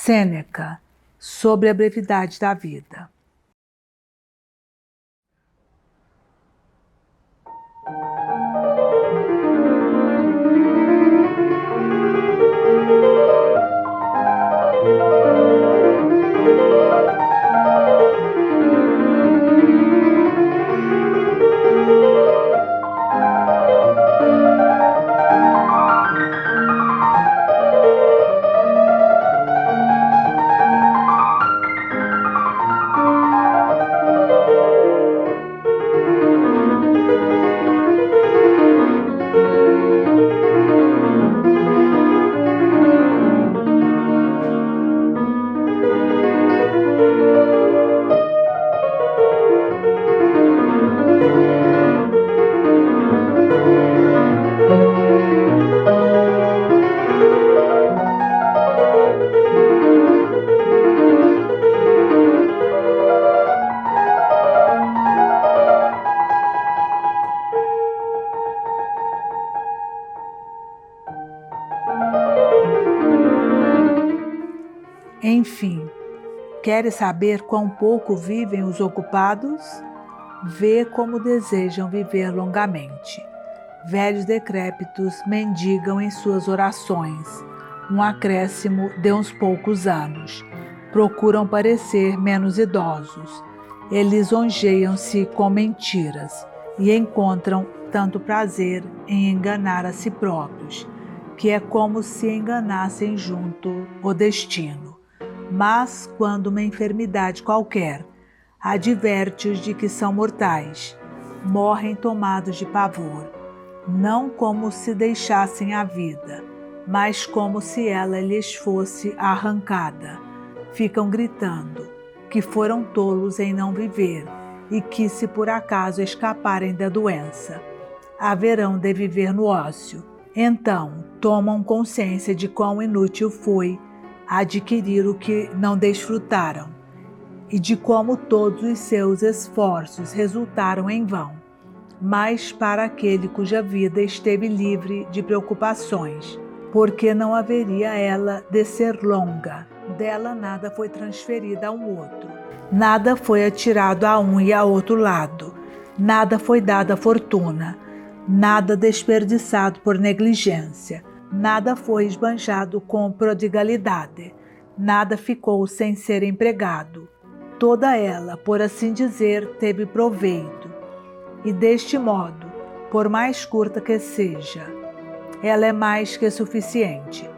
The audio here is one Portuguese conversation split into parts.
Sêneca, sobre a brevidade da vida. Enfim, queres saber quão pouco vivem os ocupados? Vê como desejam viver longamente. Velhos decrépitos mendigam em suas orações um acréscimo de uns poucos anos. Procuram parecer menos idosos. Eles lisonjeiam-se com mentiras e encontram tanto prazer em enganar a si próprios, que é como se enganassem junto o destino. Mas quando uma enfermidade qualquer adverte-os de que são mortais, morrem tomados de pavor, não como se deixassem a vida, mas como se ela lhes fosse arrancada. Ficam gritando que foram tolos em não viver e que, se por acaso escaparem da doença, haverão de viver no ócio. Então tomam consciência de quão inútil foi adquirir o que não desfrutaram e de como todos os seus esforços resultaram em vão. Mas para aquele cuja vida esteve livre de preocupações, porque não haveria ela de ser longa, dela nada foi transferido a um outro, nada foi atirado a um e a outro lado, nada foi dado à fortuna, nada desperdiçado por negligência, nada foi esbanjado com prodigalidade, nada ficou sem ser empregado. Toda ela, por assim dizer, teve proveito, e deste modo, por mais curta que seja, ela é mais que suficiente.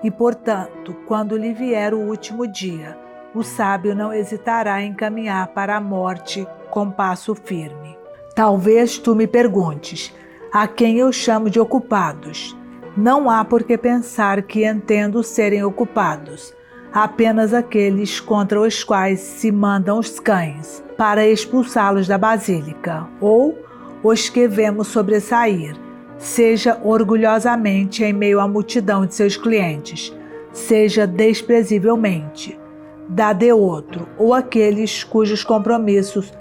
E, portanto, quando lhe vier o último dia, o sábio não hesitará em caminhar para a morte com passo firme. Talvez tu me perguntes, a quem eu chamo de ocupados? Não há por que pensar que entendo serem ocupados, apenas aqueles contra os quais se mandam os cães para expulsá-los da basílica, ou os que vemos sobressair, seja orgulhosamente em meio à multidão de seus clientes, seja desprezivelmente da de outro, ou aqueles cujos compromissos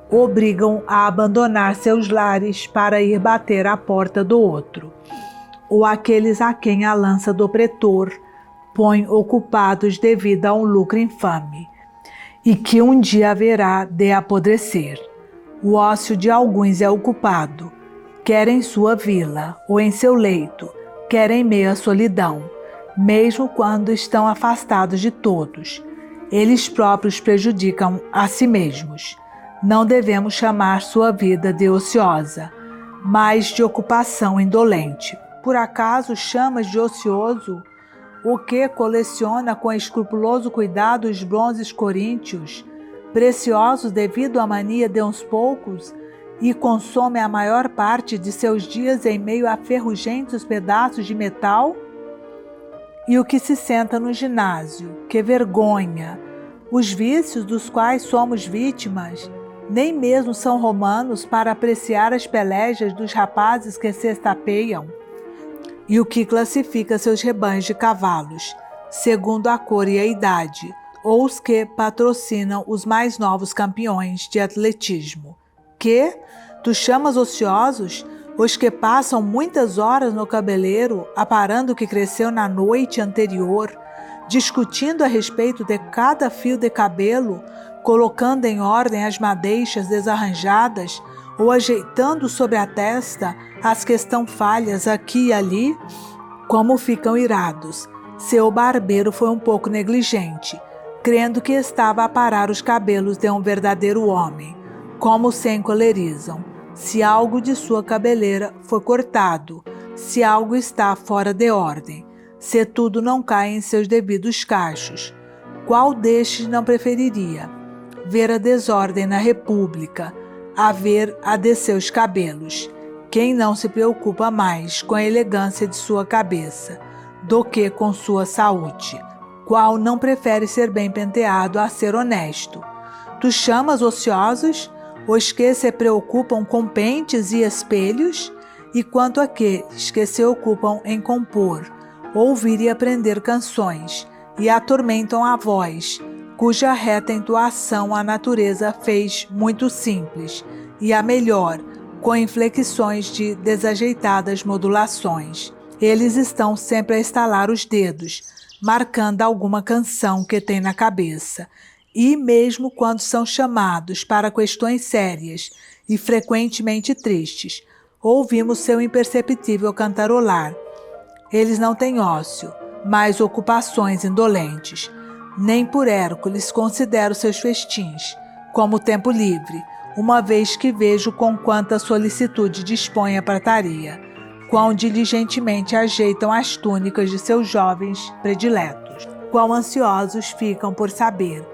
obrigam a abandonar seus lares para ir bater à porta do outro, ou aqueles a quem a lança do pretor põe ocupados devido a um lucro infame, e que um dia haverá de apodrecer. O ócio de alguns é ocupado, quer em sua vila ou em seu leito, quer em meio à solidão, mesmo quando estão afastados de todos. Eles próprios prejudicam a si mesmos. Não devemos chamar sua vida de ociosa, mas de ocupação indolente. Por acaso chamas de ocioso o que coleciona com escrupuloso cuidado os bronzes coríntios, preciosos devido à mania de uns poucos, e consome a maior parte de seus dias em meio a ferrugentos pedaços de metal? E o que se senta no ginásio, que vergonha! Os vícios dos quais somos vítimas nem mesmo são romanos para apreciar as pelejas dos rapazes que se estapeiam. E o que classifica seus rebanhos de cavalos, segundo a cor e a idade, ou os que patrocinam os mais novos campeões de atletismo. Que? Tu chamas ociosos os que passam muitas horas no cabeleireiro aparando o que cresceu na noite anterior, discutindo a respeito de cada fio de cabelo, colocando em ordem as madeixas desarranjadas ou ajeitando sobre a testa as que estão falhas aqui e ali? Como ficam irados! Seu barbeiro foi um pouco negligente, crendo que estava a parar os cabelos de um verdadeiro homem. Como se encolerizam! Se algo de sua cabeleira foi cortado, se algo está fora de ordem, se tudo não cai em seus devidos cachos, qual destes não preferiria ver a desordem na República, a ver a de seus cabelos? Quem não se preocupa mais com a elegância de sua cabeça do que com sua saúde? Qual não prefere ser bem penteado a ser honesto? Tu chamas ociosos os que se preocupam com pentes e espelhos? E quanto àqueles que se ocupam em compor, ouvir e aprender canções, e atormentam a voz, cuja reta entoação a natureza fez muito simples, e a melhor, com inflexões de desajeitadas modulações. Eles estão sempre a estalar os dedos, marcando alguma canção que tem na cabeça, e mesmo quando são chamados para questões sérias e frequentemente tristes, ouvimos seu imperceptível cantarolar. Eles não têm ócio, mas ocupações indolentes. Nem por Hércules considero seus festins como tempo livre, uma vez que vejo com quanta solicitude dispõe a prataria, quão diligentemente ajeitam as túnicas de seus jovens prediletos, quão ansiosos ficam por saber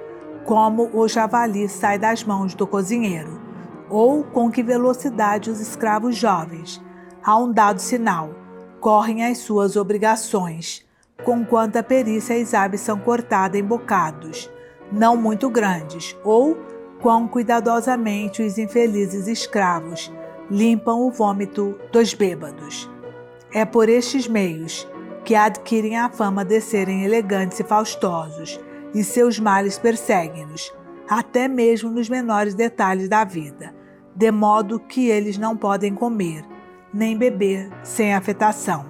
como o javali sai das mãos do cozinheiro, ou com que velocidade os escravos jovens, a um dado sinal, correm às suas obrigações, com quanta perícia as aves são cortadas em bocados, não muito grandes, ou quão cuidadosamente os infelizes escravos limpam o vômito dos bêbados. É por estes meios que adquirem a fama de serem elegantes e faustosos, e seus males perseguem-nos, até mesmo nos menores detalhes da vida, de modo que eles não podem comer, nem beber sem afetação.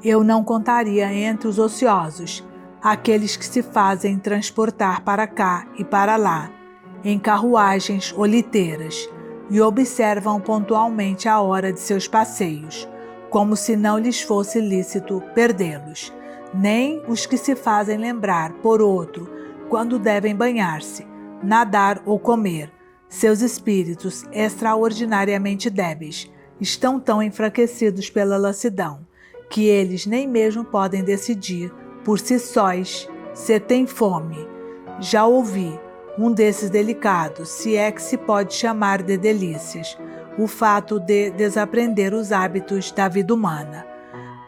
Eu não contaria entre os ociosos aqueles que se fazem transportar para cá e para lá, em carruagens ou liteiras, e observam pontualmente a hora de seus passeios, como se não lhes fosse lícito perdê-los, nem os que se fazem lembrar por outro quando devem banhar-se, nadar ou comer. Seus espíritos, extraordinariamente débeis, estão tão enfraquecidos pela lassidão, que eles nem mesmo podem decidir por si sós se têm fome. Já ouvi um desses delicados, se é que se pode chamar de delícias, o fato de desaprender os hábitos da vida humana,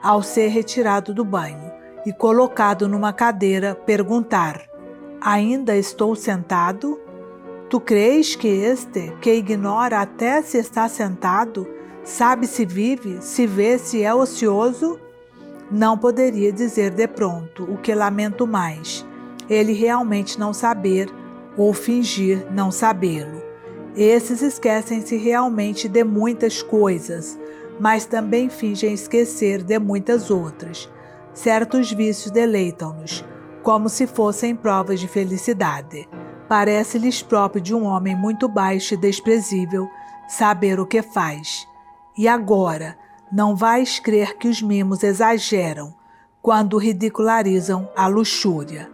ao ser retirado do banho e colocado numa cadeira, perguntar: ainda estou sentado? Tu crês que este, que ignora até se está sentado, sabe se vive, se vê, se é ocioso? Não poderia dizer de pronto o que lamento mais, ele realmente não saber ou fingir não sabê-lo. Esses esquecem-se realmente de muitas coisas, mas também fingem esquecer de muitas outras. Certos vícios deleitam-nos, como se fossem provas de felicidade. Parece-lhes próprio de um homem muito baixo e desprezível saber o que faz. E agora, não vais crer que os mimos exageram quando ridicularizam a luxúria.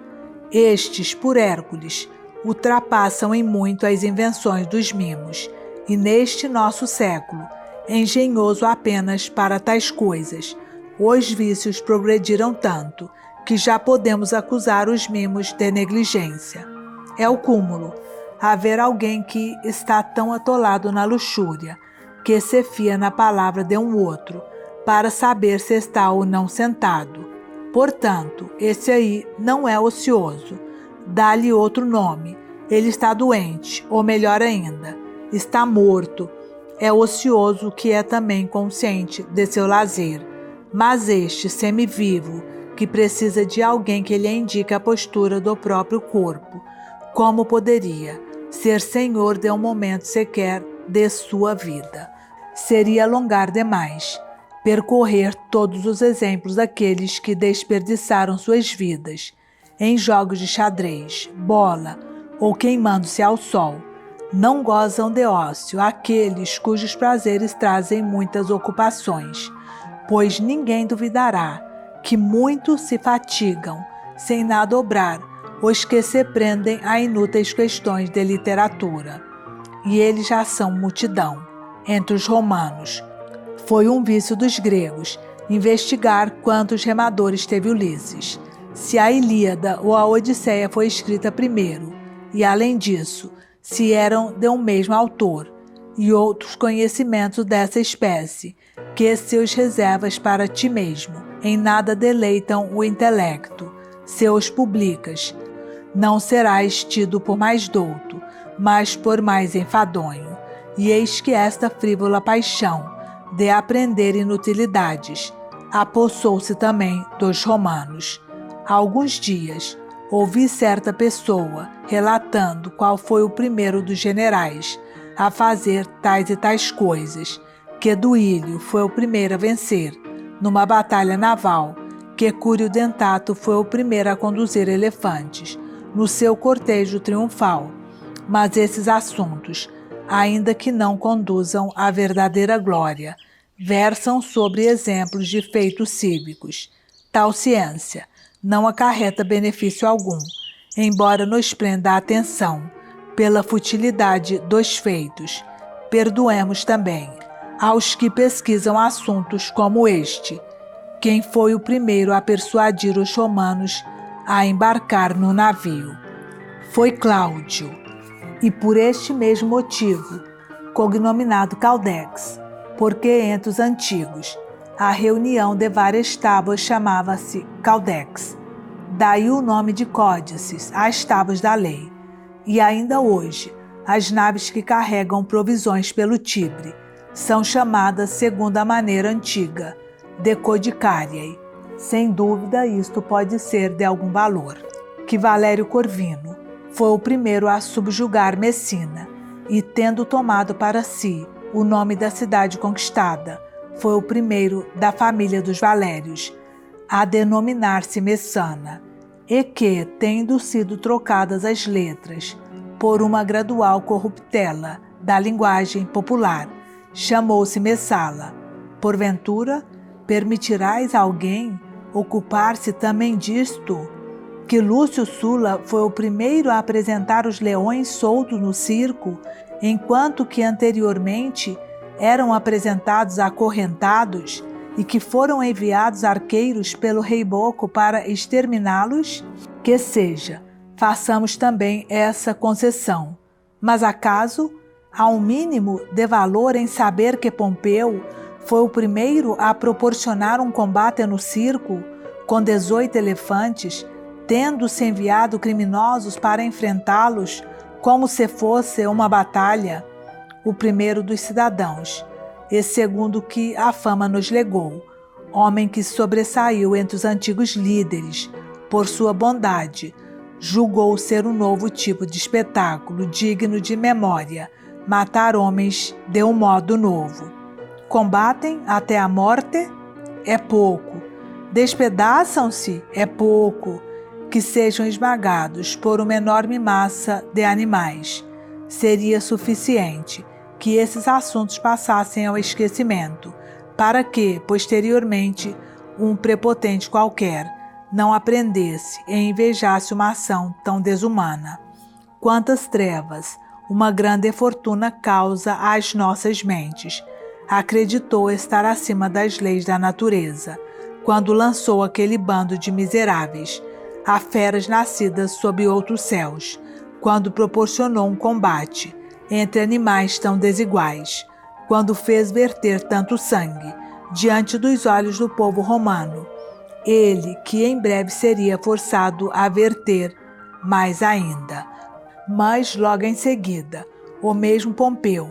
Estes, por Hércules, ultrapassam em muito as invenções dos mimos, e neste nosso século, engenhoso apenas para tais coisas, os vícios progrediram tanto que já podemos acusar os mimos de negligência. É o cúmulo haver alguém que está tão atolado na luxúria que se fia na palavra de um outro para saber se está ou não sentado. Portanto, esse aí não é ocioso. Dá-lhe outro nome. Ele está doente, ou melhor ainda, está morto. É ocioso que é também consciente de seu lazer. Mas este semivivo, que precisa de alguém que lhe indique a postura do próprio corpo, como poderia ser senhor de um momento sequer de sua vida? Seria alongar demais, percorrer todos os exemplos daqueles que desperdiçaram suas vidas, em jogos de xadrez, bola ou queimando-se ao sol. Não gozam de ócio aqueles cujos prazeres trazem muitas ocupações, pois ninguém duvidará que muitos se fatigam sem nada obrar, os que se prendem a inúteis questões de literatura. E eles já são multidão. Entre os romanos, foi um vício dos gregos investigar quantos remadores teve Ulisses, se a Ilíada ou a Odisseia foi escrita primeiro, e além disso, se eram de um mesmo autor, e outros conhecimentos dessa espécie, que seus reservas para ti mesmo, em nada deleitam o intelecto, se os publicas, não serás tido por mais douto, mas por mais enfadonho. E eis que esta frívola paixão de aprender inutilidades apossou-se também dos romanos. Há alguns dias, ouvi certa pessoa relatando qual foi o primeiro dos generais a fazer tais e tais coisas, que Duílio foi o primeiro a vencer numa batalha naval, que Cúrio Dentato foi o primeiro a conduzir elefantes no seu cortejo triunfal. Mas esses assuntos, ainda que não conduzam à verdadeira glória, versam sobre exemplos de feitos cívicos. Tal ciência não acarreta benefício algum, embora nos prenda a atenção pela futilidade dos feitos. Perdoemos também aos que pesquisam assuntos como este. Quem foi o primeiro a persuadir os romanos a embarcar no navio? Foi Cláudio, e por este mesmo motivo, cognominado Caldex, porque entre os antigos a reunião de várias tábuas chamava-se Caldex. Daí o nome de códices às tábuas da lei. E ainda hoje, as naves que carregam provisões pelo Tibre são chamadas segundo a maneira antiga, Decodicariae. Sem dúvida, isto pode ser de algum valor. Que Valério Corvino foi o primeiro a subjugar Messina e, tendo tomado para si o nome da cidade conquistada, foi o primeiro da família dos Valérios a denominar-se Messana, e que, tendo sido trocadas as letras por uma gradual corruptela da linguagem popular, chamou-se Messala. Porventura, permitirás a alguém ocupar-se também disto? Que Lúcio Sula foi o primeiro a apresentar os leões soltos no circo, enquanto que anteriormente eram apresentados acorrentados e que foram enviados arqueiros pelo rei Boco para exterminá-los? Que seja, façamos também essa concessão. Mas acaso há um mínimo de valor em saber que Pompeu foi o primeiro a proporcionar um combate no circo com 18 elefantes, tendo-se enviado criminosos para enfrentá-los como se fosse uma batalha? O primeiro dos cidadãos, e segundo que a fama nos legou, homem que sobressaiu entre os antigos líderes por sua bondade, julgou ser um novo tipo de espetáculo digno de memória, matar homens de um modo novo. Combatem até a morte? É pouco. Despedaçam-se? É pouco. Que sejam esmagados por uma enorme massa de animais. Seria suficiente que esses assuntos passassem ao esquecimento, para que, posteriormente, um prepotente qualquer não aprendesse e invejasse uma ação tão desumana. Quantas trevas uma grande fortuna causa às nossas mentes! Acreditou estar acima das leis da natureza, quando lançou aquele bando de miseráveis a feras nascidas sob outros céus, quando proporcionou um combate entre animais tão desiguais, quando fez verter tanto sangue diante dos olhos do povo romano, ele que em breve seria forçado a verter mais ainda. Mas logo em seguida, o mesmo Pompeu,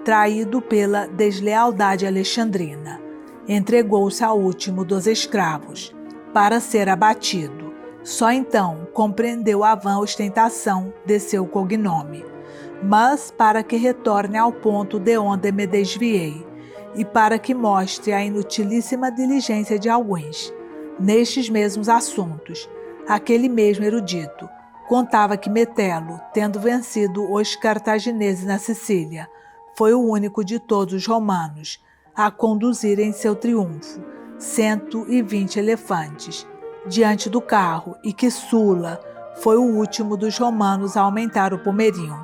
traído pela deslealdade alexandrina, entregou-se ao último dos escravos para ser abatido. Só então compreendeu a vã ostentação de seu cognome. Mas para que retorne ao ponto de onde me desviei, e para que mostre a inutilíssima diligência de alguns nestes mesmos assuntos, aquele mesmo erudito, contava que Metelo, tendo vencido os cartagineses na Sicília, foi o único de todos os romanos a conduzir em seu triunfo 120 elefantes diante do carro, e que Sula foi o último dos romanos a aumentar o pomerio,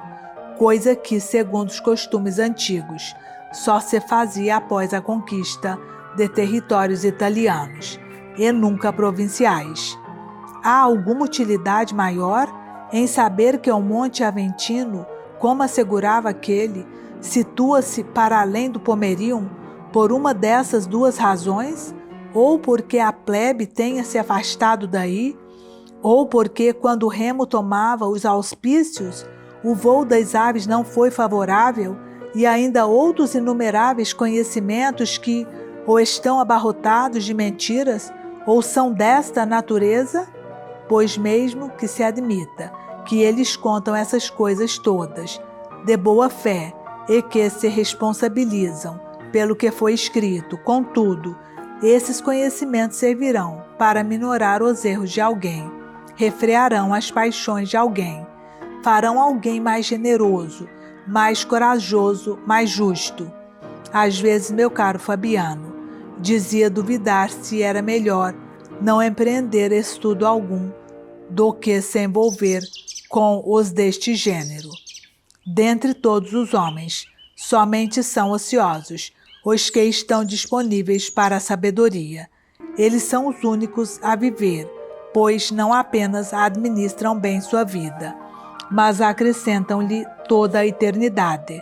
coisa que, segundo os costumes antigos, só se fazia após a conquista de territórios italianos, e nunca provinciais. Há alguma utilidade maior em saber que o Monte Aventino, como assegurava aquele, situa-se para além do Pomerium por uma dessas duas razões, ou porque a plebe tenha se afastado daí, ou porque, quando Remo tomava os auspícios, o voo das aves não foi favorável, e ainda outros inumeráveis conhecimentos que ou estão abarrotados de mentiras, ou são desta natureza? Pois mesmo que se admita que eles contam essas coisas todas de boa fé e que se responsabilizam pelo que foi escrito, contudo, esses conhecimentos servirão para minorar os erros de alguém, refrearão as paixões de alguém, farão alguém mais generoso, mais corajoso, mais justo. Às vezes, meu caro Fabiano, dizia duvidar se era melhor não empreender estudo algum do que se envolver com os deste gênero. Dentre todos os homens, somente são ociosos os que estão disponíveis para a sabedoria. Eles são os únicos a viver, pois não apenas administram bem sua vida, mas acrescentam-lhe toda a eternidade.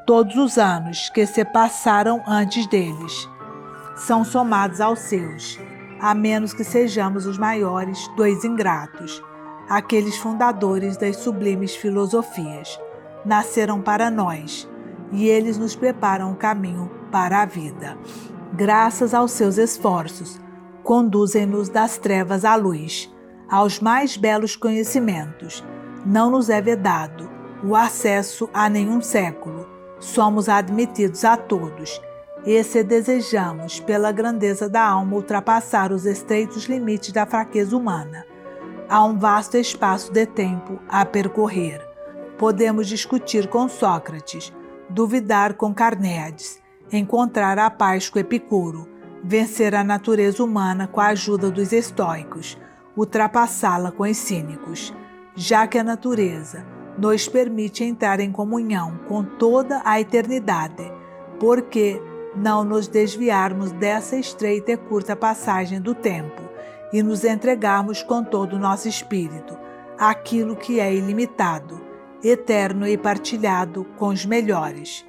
Todos os anos que se passaram antes deles são somados aos seus, a menos que sejamos os maiores dos ingratos. Aqueles fundadores das sublimes filosofias nasceram para nós, e eles nos preparam o caminho para a vida. Graças aos seus esforços, conduzem-nos das trevas à luz, aos mais belos conhecimentos. Não nos é vedado o acesso a nenhum século. Somos admitidos a todos, e se desejamos, pela grandeza da alma, ultrapassar os estreitos limites da fraqueza humana, há um vasto espaço de tempo a percorrer. Podemos discutir com Sócrates, duvidar com Carnéades, encontrar a paz com Epicuro, vencer a natureza humana com a ajuda dos estoicos, ultrapassá-la com os cínicos, já que a natureza nos permite entrar em comunhão com toda a eternidade, porque não nos desviarmos dessa estreita e curta passagem do tempo e nos entregarmos com todo o nosso espírito àquilo que é ilimitado, eterno e partilhado com os melhores.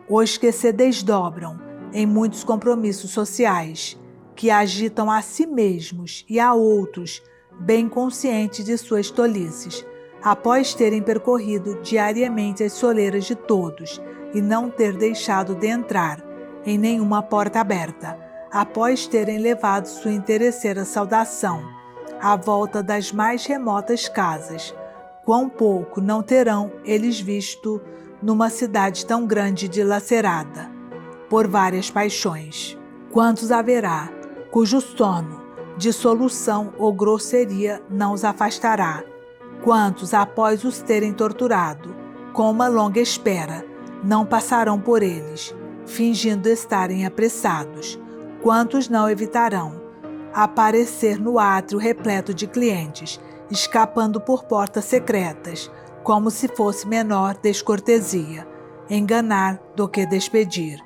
Os que se desdobram em muitos compromissos sociais, que agitam a si mesmos e a outros, bem conscientes de suas tolices, após terem percorrido diariamente as soleiras de todos e não ter deixado de entrar em nenhuma porta aberta, após terem levado sua interesseira saudação à volta das mais remotas casas, quão pouco não terão eles visto numa cidade tão grande e dilacerada por várias paixões. Quantos haverá cujo sono, dissolução ou grosseria não os afastará? Quantos, após os terem torturado com uma longa espera, não passarão por eles, fingindo estarem apressados? Quantos não evitarão aparecer no átrio repleto de clientes, escapando por portas secretas, como se fosse menor descortesia, enganar do que despedir?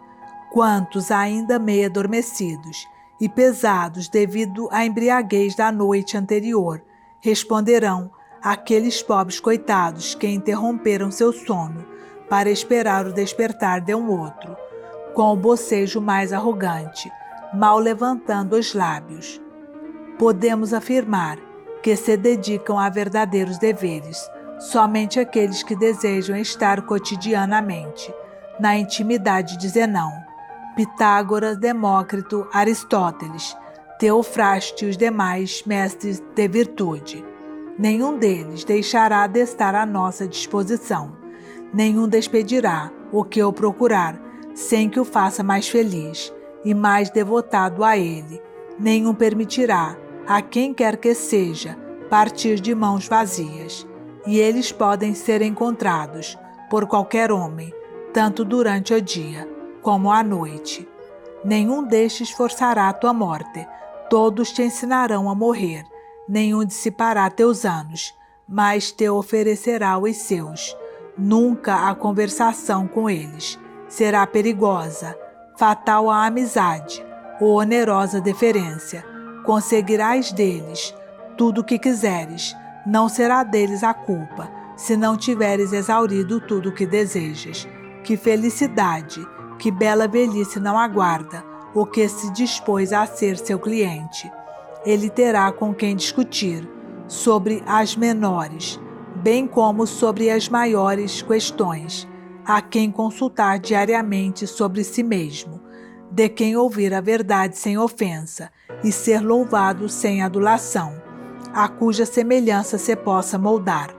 Quantos, ainda meio adormecidos e pesados devido à embriaguez da noite anterior, responderão àqueles pobres coitados que interromperam seu sono para esperar o despertar de um outro, com o bocejo mais arrogante, mal levantando os lábios? Podemos afirmar que se dedicam a verdadeiros deveres somente aqueles que desejam estar cotidianamente na intimidade de Zenão, Pitágoras, Demócrito, Aristóteles, Teofraste e os demais mestres de virtude. Nenhum deles deixará de estar à nossa disposição. Nenhum despedirá o que o procurar, sem que o faça mais feliz e mais devotado a ele. Nenhum permitirá a quem quer que seja partir de mãos vazias, e eles podem ser encontrados por qualquer homem, tanto durante o dia como à noite. Nenhum destes forçará a tua morte, todos te ensinarão a morrer, nenhum dissipará teus anos, mas te oferecerá os seus. Nunca a conversação com eles será perigosa, fatal a amizade ou onerosa deferência. Conseguirás deles tudo o que quiseres, não será deles a culpa, se não tiveres exaurido tudo o que desejas. Que felicidade, que bela velhice não aguarda o que se dispôs a ser seu cliente. Ele terá com quem discutir sobre as menores, bem como sobre as maiores questões, a quem consultar diariamente sobre si mesmo, de quem ouvir a verdade sem ofensa e ser louvado sem adulação, a cuja semelhança se possa moldar.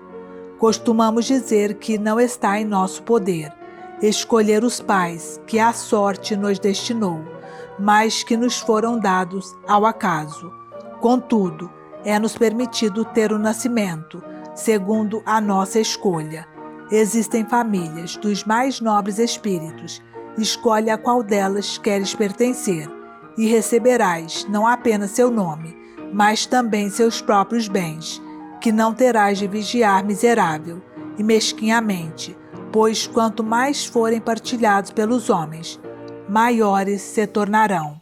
Costumamos dizer que não está em nosso poder escolher os pais que a sorte nos destinou, mas que nos foram dados ao acaso. Contudo, é-nos permitido ter o nascimento, segundo a nossa escolha. Existem famílias dos mais nobres espíritos. Escolhe a qual delas queres pertencer, e receberás não apenas seu nome, mas também seus próprios bens, que não terás de vigiar miserável e mesquinhamente, pois quanto mais forem partilhados pelos homens, maiores se tornarão.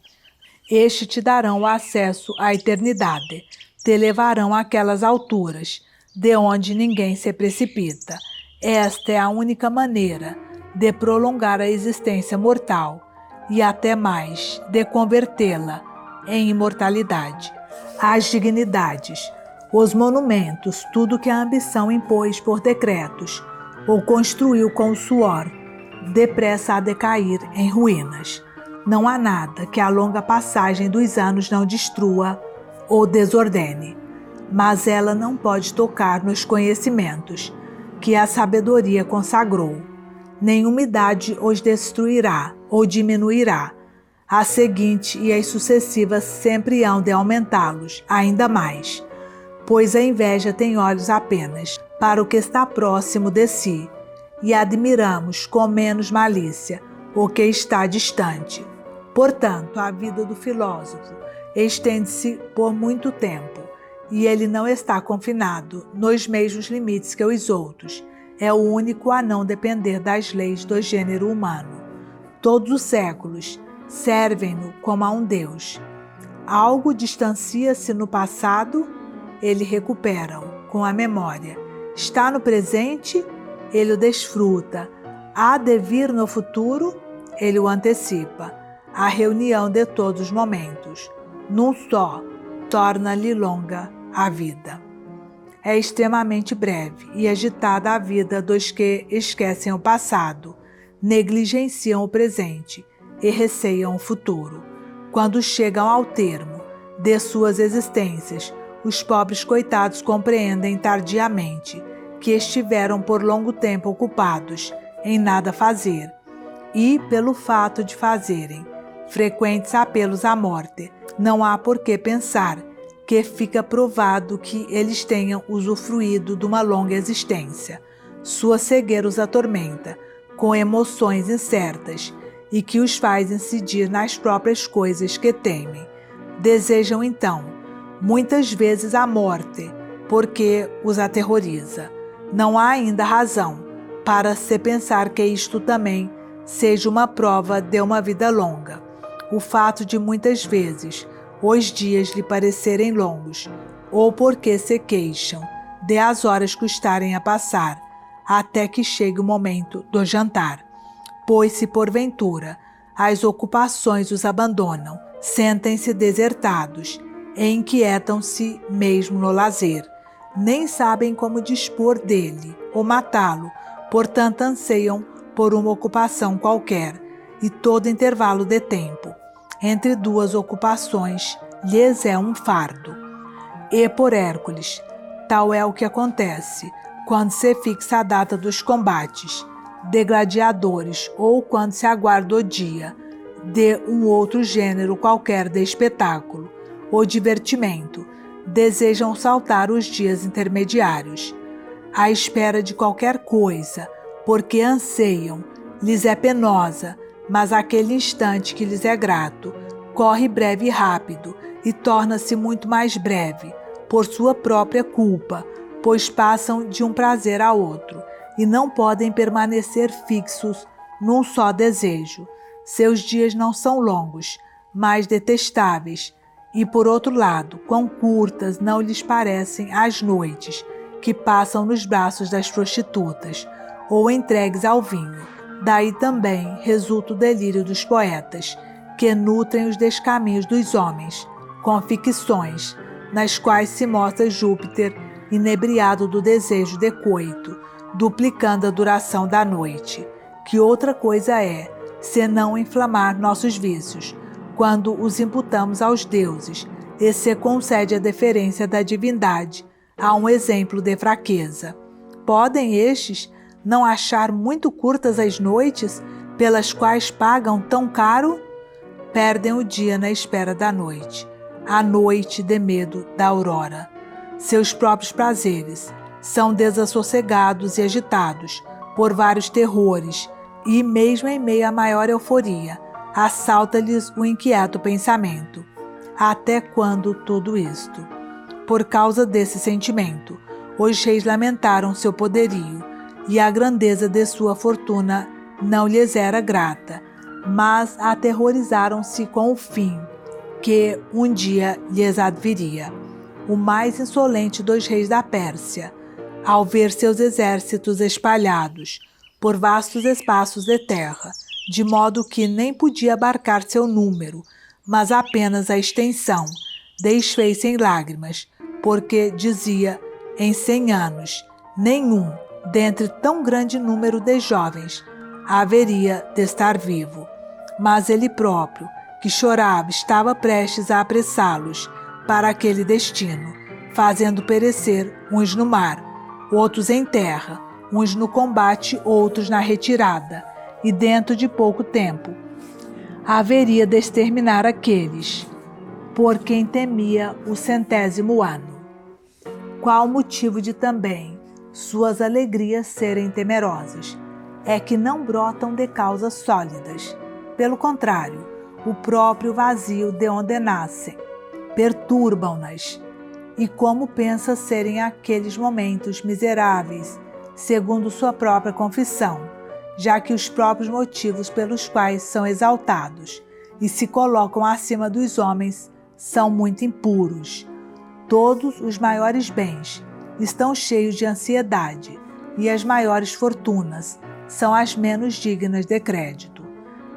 Estes te darão acesso à eternidade, te levarão àquelas alturas, de onde ninguém se precipita. Esta é a única maneira de prolongar a existência mortal e até mais, de convertê-la em imortalidade. As dignidades, os monumentos, tudo que a ambição impôs por decretos ou construiu com o suor, depressa a decair em ruínas. Não há nada que a longa passagem dos anos não destrua ou desordene, mas ela não pode tocar nos conhecimentos que a sabedoria consagrou. Nenhuma idade os destruirá ou diminuirá. A seguinte e as sucessivas sempre hão de aumentá-los ainda mais, pois a inveja tem olhos apenas para o que está próximo de si, e admiramos com menos malícia o que está distante. Portanto, a vida do filósofo estende-se por muito tempo, e ele não está confinado nos mesmos limites que os outros. É o único a não depender das leis do gênero humano. Todos os séculos servem-no como a um Deus. Algo distancia-se no passado, ele recupera-o com a memória. Está no presente, ele o desfruta. Há de vir no futuro, ele o antecipa. A reunião de todos os momentos, num só, torna-lhe longa a vida. É extremamente breve e agitada a vida dos que esquecem o passado, negligenciam o presente e receiam o futuro. Quando chegam ao termo de suas existências, os pobres coitados compreendem tardiamente que estiveram por longo tempo ocupados em nada fazer, e, pelo fato de fazerem frequentes apelos à morte, não há por que pensar que fica provado que eles tenham usufruído de uma longa existência. Sua cegueira os atormenta com emoções incertas e que os faz incidir nas próprias coisas que temem. Desejam então, muitas vezes, a morte, porque os aterroriza. Não há ainda razão para se pensar que isto também seja uma prova de uma vida longa. O fato de muitas vezes os dias lhe parecerem longos, ou porque se queixam de as horas custarem a passar, até que chegue o momento do jantar. Pois se porventura as ocupações os abandonam, sentem-se desertados e inquietam-se mesmo no lazer. Nem sabem como dispor dele ou matá-lo, portanto anseiam por uma ocupação qualquer, e todo intervalo de tempo entre duas ocupações lhes é um fardo. E por Hércules, tal é o que acontece quando se fixa a data dos combates de gladiadores ou quando se aguarda o dia de um outro gênero qualquer de espetáculo ou divertimento, desejam saltar os dias intermediários, à espera de qualquer coisa, porque anseiam, lhes é penosa, mas aquele instante que lhes é grato, corre breve e rápido, e torna-se muito mais breve, por sua própria culpa, pois passam de um prazer a outro, e não podem permanecer fixos num só desejo. Seus dias não são longos, mas detestáveis, e por outro lado, quão curtas não lhes parecem as noites que passam nos braços das prostitutas, ou entregues ao vinho. Daí também resulta o delírio dos poetas, que nutrem os descaminhos dos homens, com ficções, nas quais se mostra Júpiter inebriado do desejo de coito, duplicando a duração da noite, que outra coisa é, senão inflamar nossos vícios, quando os imputamos aos deuses, e se concede a deferência da divindade a um exemplo de fraqueza. Podem estes não achar muito curtas as noites pelas quais pagam tão caro? Perdem o dia na espera da noite, a noite de medo da aurora. Seus próprios prazeres são desassossegados e agitados por vários terrores, e mesmo em meio à maior euforia, assalta-lhes o inquieto pensamento. Até quando tudo isto? Por causa desse sentimento, os reis lamentaram seu poderio, e a grandeza de sua fortuna não lhes era grata, mas aterrorizaram-se com o fim que um dia lhes adviria. O mais insolente dos reis da Pérsia, ao ver seus exércitos espalhados por vastos espaços de terra, de modo que nem podia abarcar seu número, mas apenas a extensão, desfez-se em lágrimas, porque dizia, em 100 anos, nenhum, dentre tão grande número de jovens, haveria de estar vivo. Mas ele próprio, que chorava, estava prestes a apressá-los para aquele destino, fazendo perecer uns no mar, outros em terra, uns no combate, outros na retirada, e dentro de pouco tempo haveria de exterminar aqueles por quem temia o 100º ano. Qual o motivo de também suas alegrias serem temerosas? É que não brotam de causas sólidas. Pelo contrário, o próprio vazio de onde nascem perturbam-nas. E como pensa serem aqueles momentos miseráveis, segundo sua própria confissão, já que os próprios motivos pelos quais são exaltados e se colocam acima dos homens são muito impuros. Todos os maiores bens estão cheios de ansiedade, e as maiores fortunas são as menos dignas de crédito.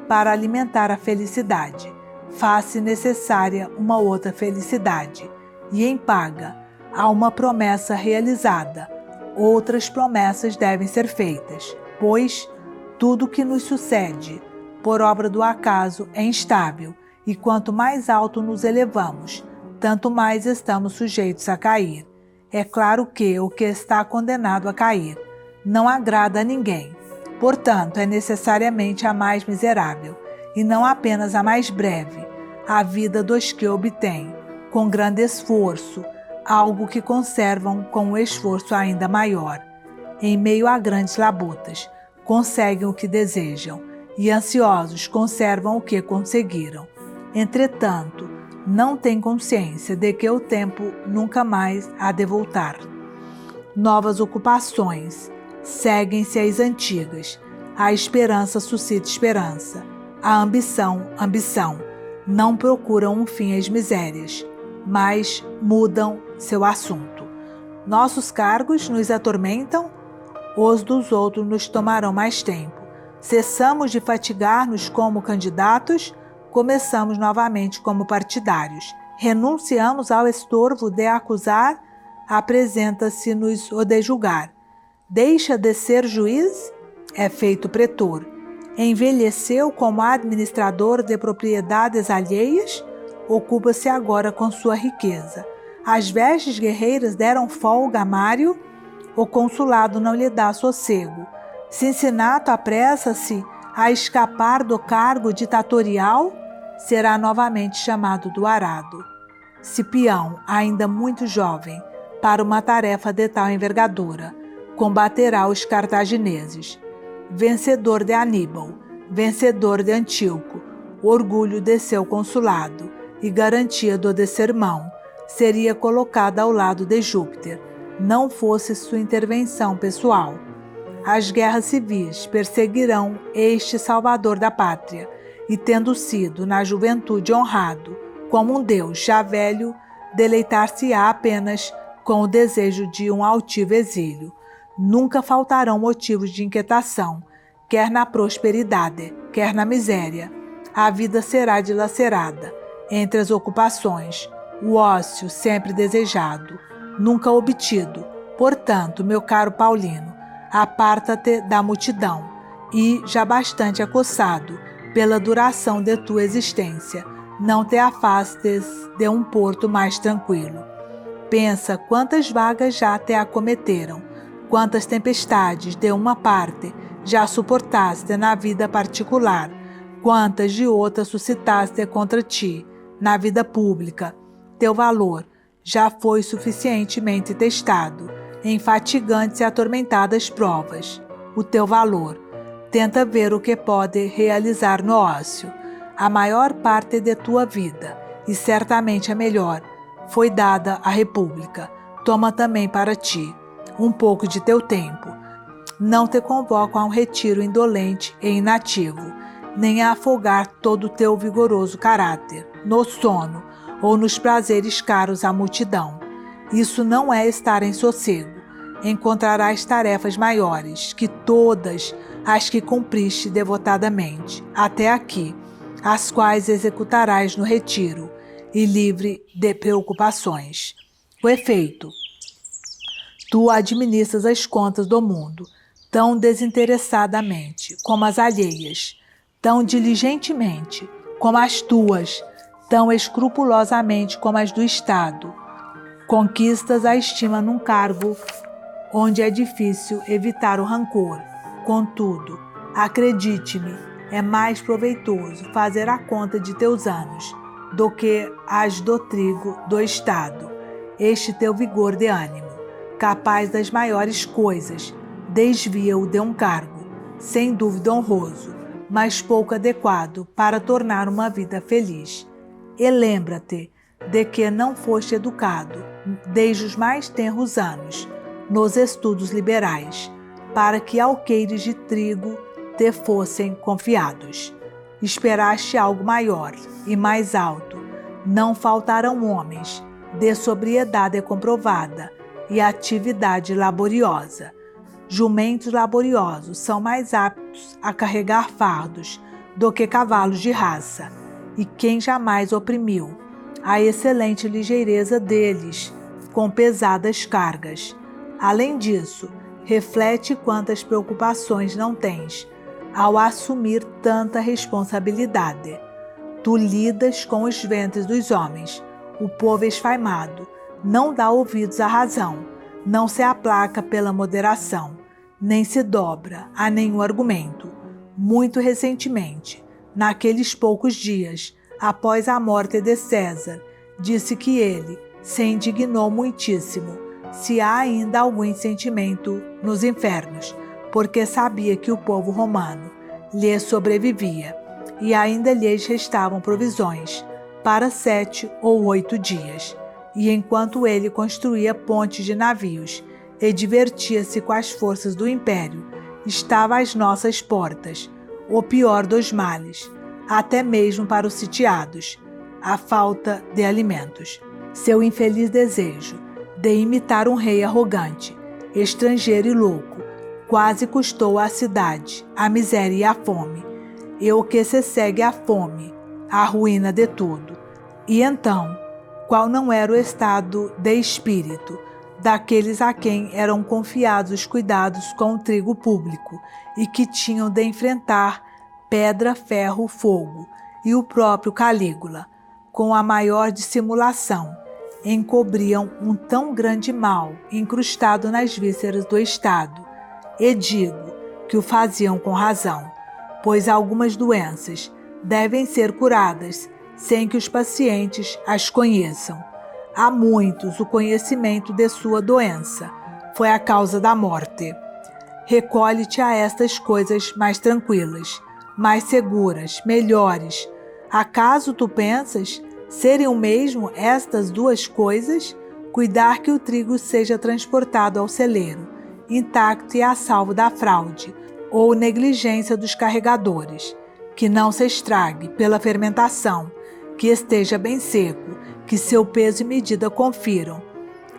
Para alimentar a felicidade, faz-se necessária uma outra felicidade, e em paga a uma promessa realizada, outras promessas devem ser feitas, pois tudo que nos sucede, por obra do acaso, é instável, e quanto mais alto nos elevamos, tanto mais estamos sujeitos a cair. É claro que o que está condenado a cair não agrada a ninguém. Portanto, é necessariamente a mais miserável, e não apenas a mais breve, a vida dos que obtêm, com grande esforço, algo que conservam com um esforço ainda maior. Em meio a grandes labutas, conseguem o que desejam, e ansiosos conservam o que conseguiram. Entretanto, não têm consciência de que o tempo nunca mais há de voltar. Novas ocupações seguem-se às antigas, a esperança suscita esperança, a ambição, ambição. Não procuram um fim às misérias, mas mudam seu assunto. Nossos cargos nos atormentam, os dos outros nos tomarão mais tempo. Cessamos de fatigar-nos como candidatos, começamos novamente como partidários. Renunciamos ao estorvo de acusar, apresenta-se-nos o de julgar. Deixa de ser juiz, é feito pretor. Envelheceu como administrador de propriedades alheias, ocupa-se agora com sua riqueza. As vestes guerreiras deram folga a Mário, o consulado não lhe dá sossego. Cincinato apressa-se a escapar do cargo ditatorial, será novamente chamado do arado. Cipião, ainda muito jovem, para uma tarefa de tal envergadura, combaterá os cartagineses. Vencedor de Aníbal, vencedor de Antíoco, orgulho de seu consulado e garantia do dessermão, seria colocado ao lado de Júpiter, não fosse sua intervenção pessoal. As guerras civis perseguirão este salvador da pátria, e tendo sido, na juventude, honrado como um deus já velho, deleitar-se-á apenas com o desejo de um altivo exílio. Nunca faltarão motivos de inquietação, quer na prosperidade, quer na miséria. A vida será dilacerada entre as ocupações, o ócio sempre desejado, nunca obtido. Portanto, meu caro Paulino, aparta-te da multidão e, já bastante acossado pela duração de tua existência, não te afastes de um porto mais tranquilo. Pensa quantas vagas já te acometeram, quantas tempestades de uma parte já suportaste na vida particular, quantas de outra suscitaste contra ti na vida pública. Teu valor já foi suficientemente testado em fatigantes e atormentadas provas. O teu valor. Tenta ver o que pode realizar no ócio. A maior parte de tua vida, e certamente a melhor, foi dada à República. Toma também para ti um pouco de teu tempo. Não te convoco a um retiro indolente e inativo, nem a afogar todo o teu vigoroso caráter no sono ou nos prazeres caros à multidão. Isso não é estar em sossego. Encontrarás tarefas maiores que todas as que cumpriste devotadamente até aqui, as quais executarás no retiro e livre de preocupações. O efeito: tu administras as contas do mundo tão desinteressadamente como as alheias, tão diligentemente como as tuas, tão escrupulosamente como as do Estado. Conquistas a estima num cargo onde é difícil evitar o rancor. Contudo, acredite-me, é mais proveitoso fazer a conta de teus anos do que as do trigo do Estado. Este teu vigor de ânimo, capaz das maiores coisas, desvia-o de um cargo, sem dúvida honroso, mas pouco adequado para tornar uma vida feliz. E lembra-te de que não foste educado, desde os mais tenros anos, nos estudos liberais, para que alqueires de trigo te fossem confiados. Esperaste algo maior e mais alto. Não faltarão homens de sobriedade comprovada e atividade laboriosa. Jumentos laboriosos são mais aptos a carregar fardos do que cavalos de raça, e quem jamais oprimiu a excelente ligeireza deles com pesadas cargas. Além disso, reflete quantas preocupações não tens ao assumir tanta responsabilidade. Tu lidas com os ventres dos homens. O povo esfaimado não dá ouvidos à razão, não se aplaca pela moderação, nem se dobra a nenhum argumento. Muito recentemente, naqueles poucos dias após a morte de César, disse que ele se indignou muitíssimo, se há ainda algum sentimento nos infernos, porque sabia que o povo romano lhe sobrevivia e ainda lhes restavam provisões para 7 ou 8 dias. E enquanto ele construía pontes de navios e divertia-se com as forças do império, estava às nossas portas o pior dos males, até mesmo para os sitiados, a falta de alimentos. Seu infeliz desejo de imitar um rei arrogante, estrangeiro e louco, quase custou à cidade a miséria e a fome, e o que se segue à fome, a ruína de tudo. E então, qual não era o estado de espírito daqueles a quem eram confiados os cuidados com o trigo público e que tinham de enfrentar pedra, ferro, fogo, e o próprio Calígula, com a maior dissimulação, encobriam um tão grande mal incrustado nas vísceras do Estado. E digo que o faziam com razão, pois algumas doenças devem ser curadas sem que os pacientes as conheçam. A muitos o conhecimento de sua doença foi a causa da morte. Recolhe-te a estas coisas mais tranquilas, mais seguras, melhores. Acaso tu pensas serem o mesmo estas duas coisas? Cuidar que o trigo seja transportado ao celeiro, intacto e a salvo da fraude, ou negligência dos carregadores, que não se estrague pela fermentação, que esteja bem seco, que seu peso e medida confiram,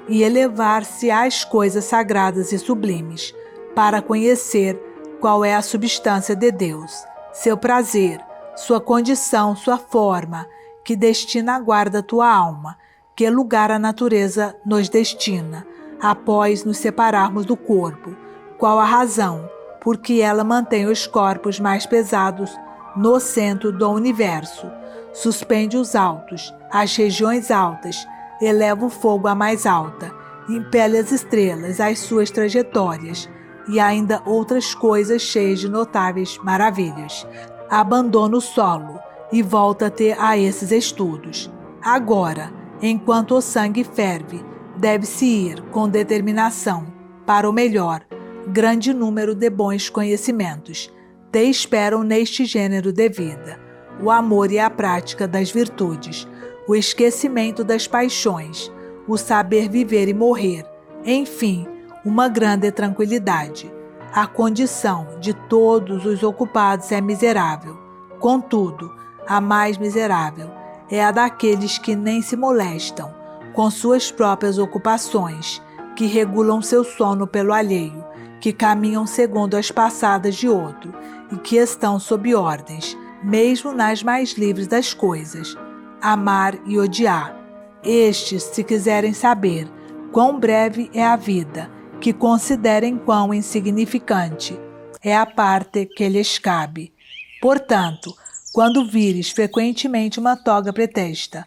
e elevar-se às coisas sagradas e sublimes, para conhecer qual é a substância de Deus, seu prazer, sua condição, sua forma, que destina aguarda tua alma, que lugar a natureza nos destina, após nos separarmos do corpo, qual a razão, porque ela mantém os corpos mais pesados no centro do universo, suspende os altos, as regiões altas, eleva o fogo à mais alta, impele as estrelas às suas trajetórias, e ainda outras coisas cheias de notáveis maravilhas. Abandona o solo e volta-te a esses estudos. Agora, enquanto o sangue ferve, deve-se ir com determinação para o melhor. Grande número de bons conhecimentos te esperam neste gênero de vida: o amor e a prática das virtudes, o esquecimento das paixões, o saber viver e morrer, enfim, uma grande tranquilidade. A condição de todos os ocupados é miserável. Contudo, a mais miserável é a daqueles que nem se molestam com suas próprias ocupações, que regulam seu sono pelo alheio, que caminham segundo as passadas de outro e que estão sob ordens, mesmo nas mais livres das coisas, amar e odiar. Estes, se quiserem saber quão breve é a vida, que considerem quão insignificante é a parte que lhes cabe. Portanto, quando vires frequentemente uma toga pretexta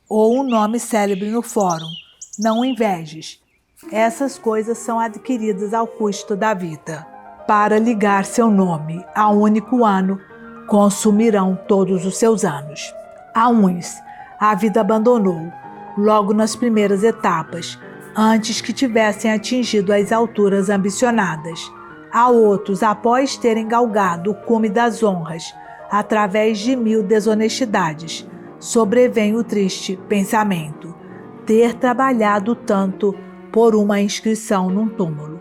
ou um nome célebre no fórum, não o invejes. Essas coisas são adquiridas ao custo da vida. Para ligar seu nome a um único ano, consumirão todos os seus anos. A uns, a vida abandonou, logo nas primeiras etapas, antes que tivessem atingido as alturas ambicionadas. A outros, após terem galgado o cume das honras, através de 1000 desonestidades, sobrevém o triste pensamento: ter trabalhado tanto por uma inscrição num túmulo,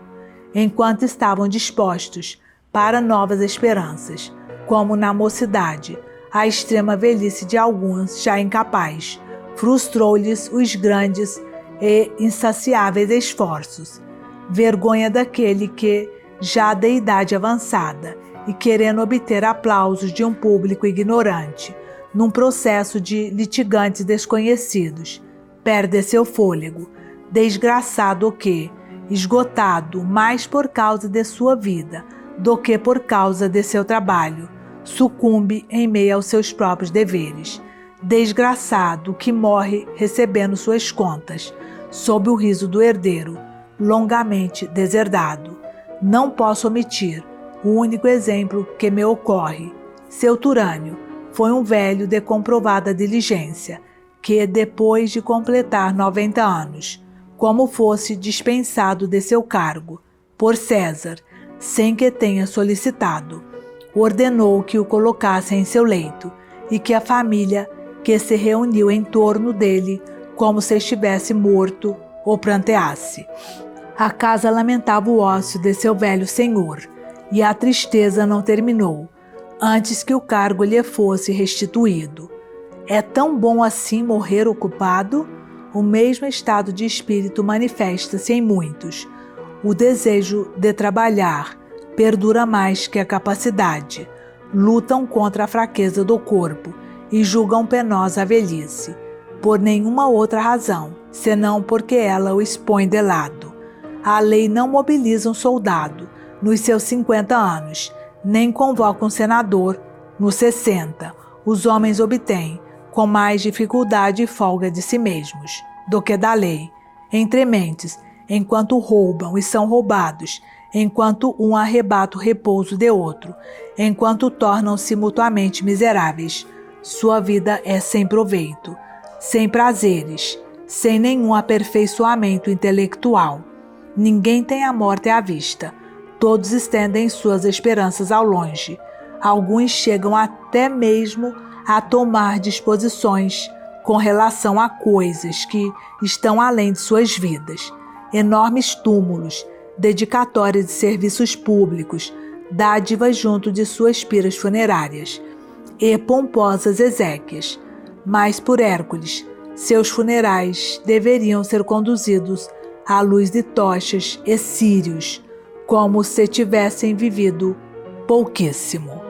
enquanto estavam dispostos para novas esperanças, como na mocidade, a extrema velhice de alguns, já incapaz, frustrou-lhes os grandes e insaciáveis esforços. Vergonha daquele que, já de idade avançada e querendo obter aplausos de um público ignorante, num processo de litigantes desconhecidos, perde seu fôlego, desgraçado o que, esgotado mais por causa de sua vida do que por causa de seu trabalho, sucumbe em meio aos seus próprios deveres. Desgraçado que morre recebendo suas contas, sob o riso do herdeiro, longamente deserdado. Não posso omitir o único exemplo que me ocorre. Seu Turânio foi um velho de comprovada diligência, que, depois de completar 90 anos, como fosse dispensado de seu cargo por César, sem que tenha solicitado, ordenou que o colocassem em seu leito e que a família que se reuniu em torno dele, como se estivesse morto, o pranteasse. A casa lamentava o ócio de seu velho senhor, e a tristeza não terminou, antes que o cargo lhe fosse restituído. É tão bom assim morrer ocupado? O mesmo estado de espírito manifesta-se em muitos. O desejo de trabalhar perdura mais que a capacidade. Lutam contra a fraqueza do corpo e julgam penosa a velhice, por nenhuma outra razão, senão porque ela o expõe de lado. A lei não mobiliza um soldado nos seus 50 anos, nem convoca um senador nos 60. Os homens obtêm, com mais dificuldade e folga de si mesmos, do que da lei, entre mentes, enquanto roubam e são roubados, enquanto um arrebata o repouso de outro, enquanto tornam-se mutuamente miseráveis. Sua vida é sem proveito, sem prazeres, sem nenhum aperfeiçoamento intelectual. Ninguém tem a morte à vista. Todos estendem suas esperanças ao longe. Alguns chegam até mesmo a tomar disposições com relação a coisas que estão além de suas vidas. Enormes túmulos, dedicatórias de serviços públicos, dádivas junto de suas piras funerárias e pomposas exéquias. Mas por Hércules, seus funerais deveriam ser conduzidos à luz de tochas e círios, como se tivessem vivido pouquíssimo.